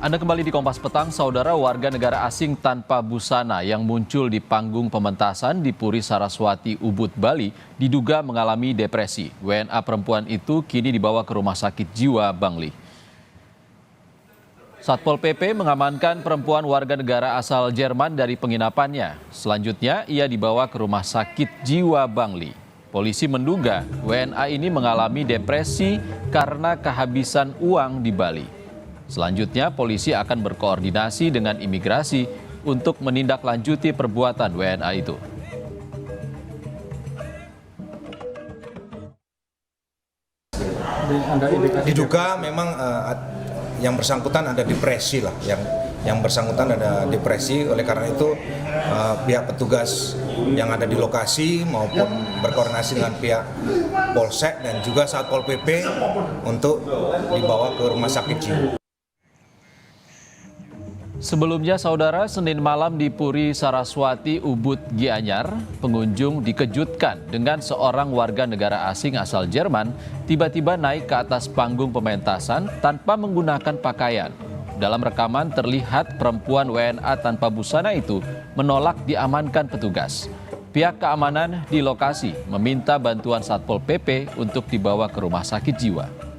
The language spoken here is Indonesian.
Anda kembali di Kompas Petang, saudara. Warga negara asing tanpa busana yang muncul di panggung pementasan di Puri Saraswati, Ubud, Bali diduga mengalami depresi. WNA perempuan itu kini dibawa ke Rumah Sakit Jiwa Bangli. Satpol PP mengamankan perempuan warga negara asal Jerman dari penginapannya. Selanjutnya ia dibawa ke Rumah Sakit Jiwa Bangli. Polisi menduga WNA ini mengalami depresi karena kehabisan uang di Bali. Selanjutnya, polisi akan berkoordinasi dengan imigrasi untuk menindaklanjuti perbuatan WNA itu. Diduga memang yang bersangkutan ada depresi lah, yang bersangkutan ada depresi. Oleh karena itu pihak petugas yang ada di lokasi maupun berkoordinasi dengan pihak Polsek dan juga Satpol PP untuk dibawa ke Rumah Sakit Jiwa. Sebelumnya, saudara, Senin malam di Puri Saraswati, Ubud, Gianyar, pengunjung dikejutkan dengan seorang warga negara asing asal Jerman tiba-tiba naik ke atas panggung pementasan tanpa menggunakan pakaian. Dalam rekaman terlihat perempuan WNA tanpa busana itu menolak diamankan petugas. Pihak keamanan di lokasi meminta bantuan Satpol PP untuk dibawa ke Rumah Sakit Jiwa.